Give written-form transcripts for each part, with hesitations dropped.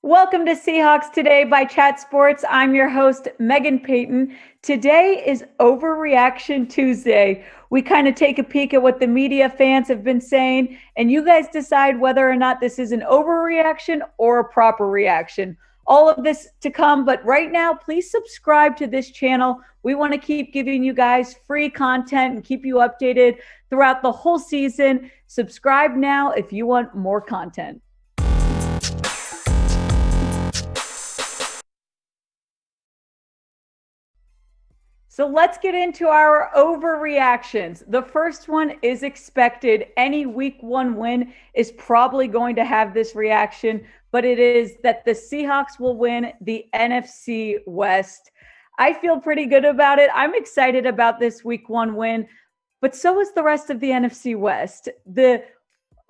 Welcome to Seahawks Today by Chat Sports. I'm your host, Meghan Payton. Today is Overreaction Tuesday. We kind of take a peek at what the media fans have been saying, and you guys decide whether or not this is an overreaction or a proper reaction. All of this to come, but right now, please subscribe to this channel. We want to keep giving you guys free content and keep you updated throughout the whole season. Subscribe now if you want more content. So let's get into our overreactions. The first one is expected. Any week one win is probably going to have this reaction, but it is that the Seahawks will win the NFC West. I feel pretty good about it. I'm excited about this week one win, but so is the rest of the NFC West. The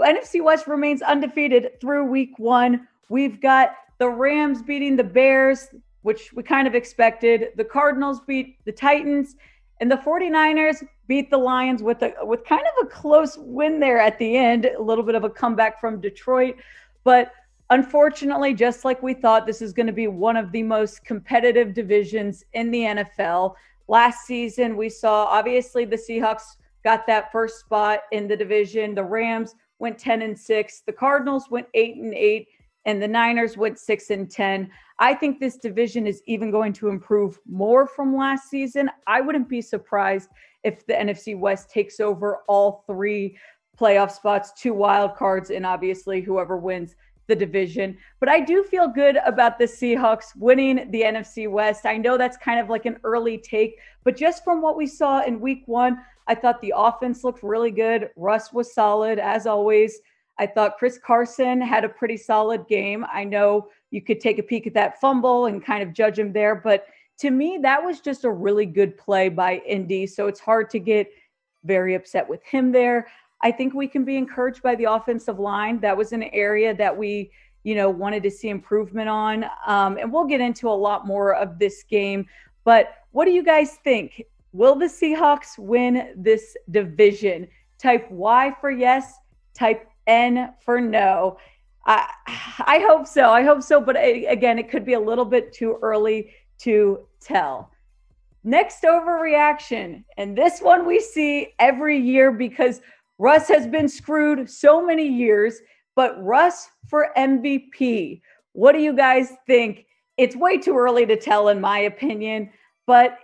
NFC West remains undefeated through week one. We've got the Rams beating the Bears, which we kind of expected. The Cardinals beat the Titans, and the 49ers beat the Lions with kind of a close win there at the end, a little bit of a comeback from Detroit. But unfortunately, just like we thought, this is going to be one of the most competitive divisions in the NFL. Last season, we saw, obviously, the Seahawks got that first spot in the division. The Rams went 10-6. The Cardinals went 8-8. And the Niners went 6-10. I think this division is even going to improve more from last season. I wouldn't be surprised if the NFC West takes over all three playoff spots, 2 wild cards, and obviously whoever wins the division. But I do feel good about the Seahawks winning the NFC West. I know that's kind of like an early take, but just from what we saw in week one, I thought the offense looked really good. Russ was solid, as always. I thought Chris Carson had a pretty solid game. I know you could take a peek at that fumble and kind of judge him there, but to me, that was just a really good play by Indy. So it's hard to get very upset with him there. I think we can be encouraged by the offensive line. That was an area that we, wanted to see improvement on. And we'll get into a lot more of this game. But what do you guys think? Will the Seahawks win this division? Type Y for yes, type N for no. I hope so. But again, it could be a little bit too early to tell. Next overreaction. And this one we see every year because Russ has been screwed so many years, but Russ for MVP. What do you guys think? It's way too early to tell, in my opinion. But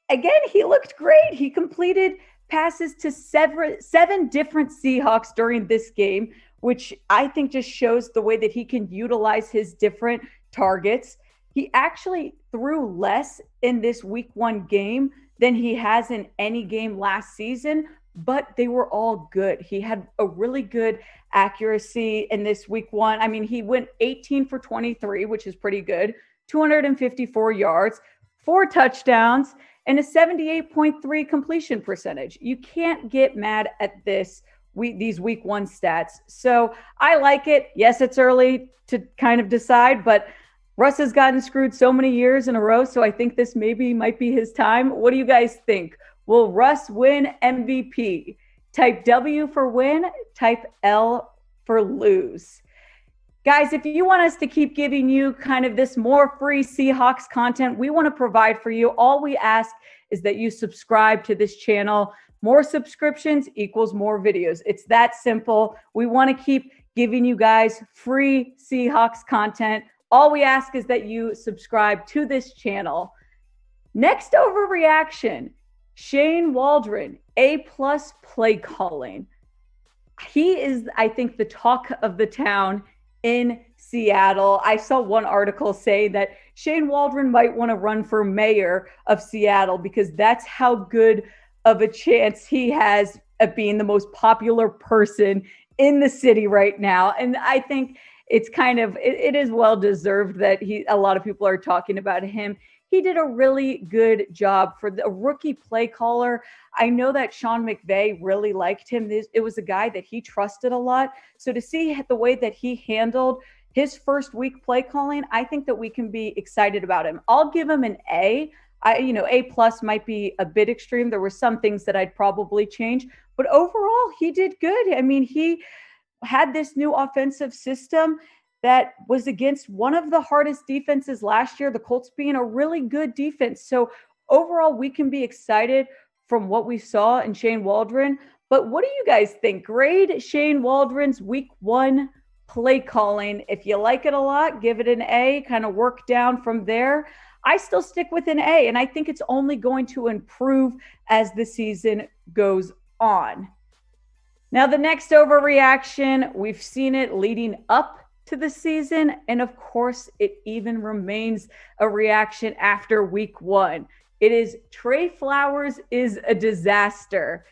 again, he looked great. He completed passes to seven different Seahawks during this game, which I think just shows the way that he can utilize his different targets. He actually threw less in this week one game than he has in any game last season, but they were all good. He had a really good accuracy in this week one. I mean, he went 18 for 23, which is pretty good, 254 yards, 4 touchdowns, and a 78.3 completion percentage. You can't get mad at these week one stats. So I like it. Yes, it's early to kind of decide, but Russ has gotten screwed so many years in a row. So I think this might be his time. What do you guys think? Will Russ win MVP? Type W for win, type L for lose. Guys, if you want us to keep giving you kind of this more free Seahawks content, we want to provide for you. All we ask is that you subscribe to this channel. More subscriptions equals more videos. It's that simple. We want to keep giving you guys free Seahawks content. All we ask is that you subscribe to this channel. Next overreaction, Shane Waldron, A+ play calling. He is, I think, the talk of the town in Seattle. I saw one article say that Shane Waldron might want to run for mayor of Seattle because that's how good of a chance he has at being the most popular person in the city right now. And I think it's it is well deserved that a lot of people are talking about him. He did a really good job for the rookie play caller. I know that Sean McVay really liked him. It was a guy that he trusted a lot. So to see the way that he handled his first week play calling, I think that we can be excited about him. I'll give him an A. A+ might be a bit extreme. There were some things that I'd probably change, but overall he did good. I mean, he had this new offensive system. that was against one of the hardest defenses last year, the Colts being a really good defense. So overall, we can be excited from what we saw in Shane Waldron. But what do you guys think? Grade Shane Waldron's week 1 play calling. If you like it a lot, give it an A, kind of work down from there. I still stick with an A, and I think it's only going to improve as the season goes on. Now, the next overreaction, we've seen it leading up to the season, and of course, it even remains a reaction after week 1. It is Trey Flowers is a disaster.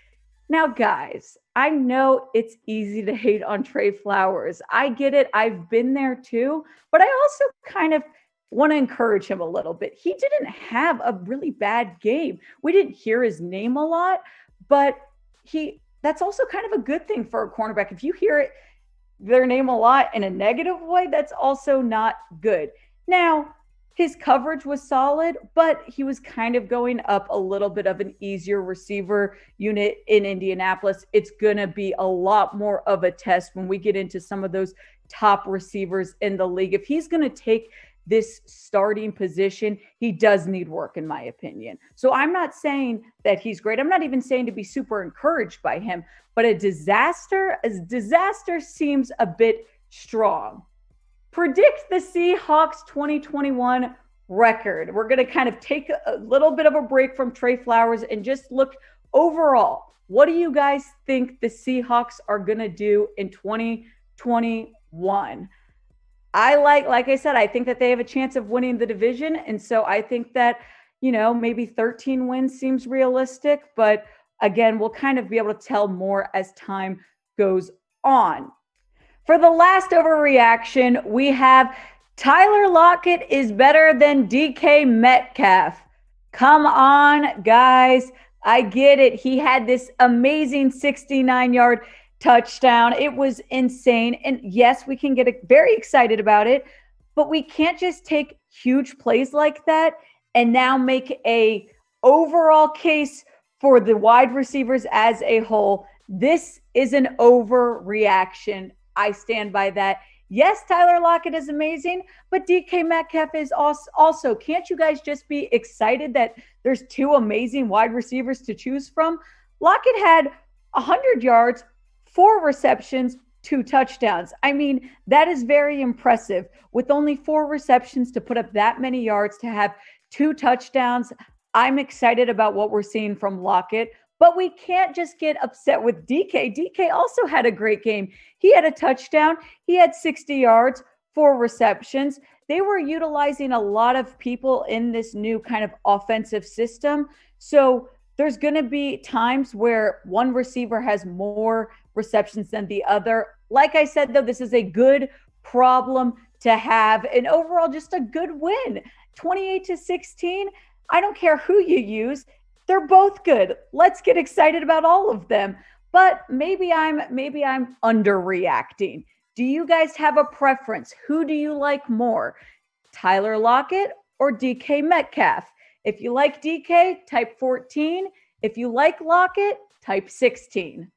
Now, guys, I know it's easy to hate on Trey Flowers. I get it. I've been there too, but I also kind of want to encourage him a little bit. He didn't have a really bad game. We didn't hear his name a lot, but that's also kind of a good thing for a cornerback. If you hear their name a lot in a negative way, that's also not good. Now, his coverage was solid, but he was kind of going up a little bit of an easier receiver unit in Indianapolis. It's going to be a lot more of a test when we get into some of those top receivers in the league. If he's going to take this starting position, he does need work, in my opinion. So I'm not saying that he's great. I'm not even saying to be super encouraged by him, but a disaster seems a bit strong. Predict the Seahawks 2021 record. We're going to kind of take a little bit of a break from Trey Flowers and just look overall. What do you guys think the Seahawks are going to do in 2021? Like I said, I think that they have a chance of winning the division. And so I think that, maybe 13 wins seems realistic. But again, we'll kind of be able to tell more as time goes on. For the last overreaction, we have Tyler Lockett is better than DK Metcalf. Come on, guys. I get it. He had this amazing 69-yard touchdown. It was insane. And yes, we can get very excited about it, but we can't just take huge plays like that and now make a overall case for the wide receivers as a whole. This is an overreaction. I stand by that. Yes, Tyler Lockett is amazing, but DK Metcalf is also. Can't you guys just be excited that there's 2 amazing wide receivers to choose from? Lockett had 100 yards, 4 receptions, 2 touchdowns. I mean, that is very impressive. With only 4 receptions to put up that many yards, to have 2 touchdowns, I'm excited about what we're seeing from Lockett. But we can't just get upset with DK. DK also had a great game. He had a touchdown. He had 60 yards, 4 receptions. They were utilizing a lot of people in this new kind of offensive system. So there's going to be times where one receiver has more receptions than the other. Like I said, though, this is a good problem to have. And overall, just a good win. 28-16. I don't care who you use. They're both good. Let's get excited about all of them. But maybe I'm underreacting. Do you guys have a preference? Who do you like more? Tyler Lockett or DK Metcalf? If you like DK, type 14. If you like Lockett, type 16.